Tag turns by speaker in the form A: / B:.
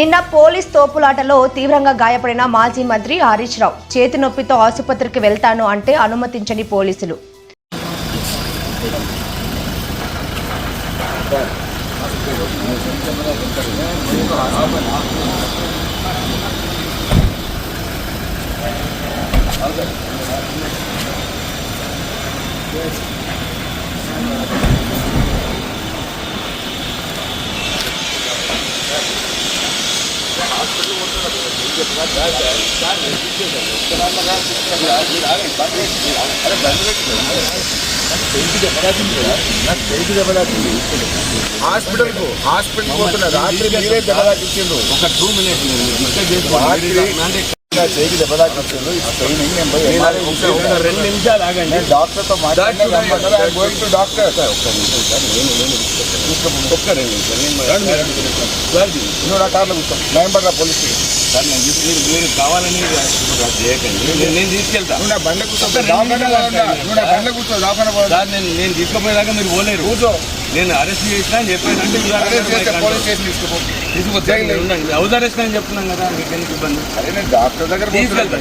A: నిన్న పోలీస్ తోపులాటలో తీవ్రంగా గాయపడిన మాజీ మంత్రి హరీష్ రావు చేతి నొప్పితో ఆసుపత్రికి వెళ్తాను అంటే అనుమతించని పోలీసులు.
B: హాస్పిటల్ పోతున్నా రాత్రి మీరే దెబ్బతాకిచ్చిండు. ఒక 2 minutes చేయికి దెబ్బతాకిచ్చిండు. 2 నిమిషాలు ఆగండి. డాక్టర్తో మాట్లాడి డాక్టర్ నువ్వు నా కార్లో కూర్చో. భయపడరా పోలీస్
C: మీరు కావాలని చేయకండి. నేను తీసుకెళ్తా.
B: నువ్వు నా బండ కూర్చో. నువ్వు నా బండ కూర్చో.
C: సార్ నేను తీసుకుపోయేదాకా మీరు పోలేరు.
B: కూర్చో.
C: నేను అరెస్ట్ చేసినా అని చెప్పానంటే
B: పోలీస్ స్టేషన్ తీసుకుపోతే
C: హౌస్ అరెస్ట్ అని చెప్తున్నాం కదా. మీకు ఎందుకు ఇబ్బంది?
B: అరే నేను డాక్టర్ దగ్గర
C: తీసుకెళ్తా.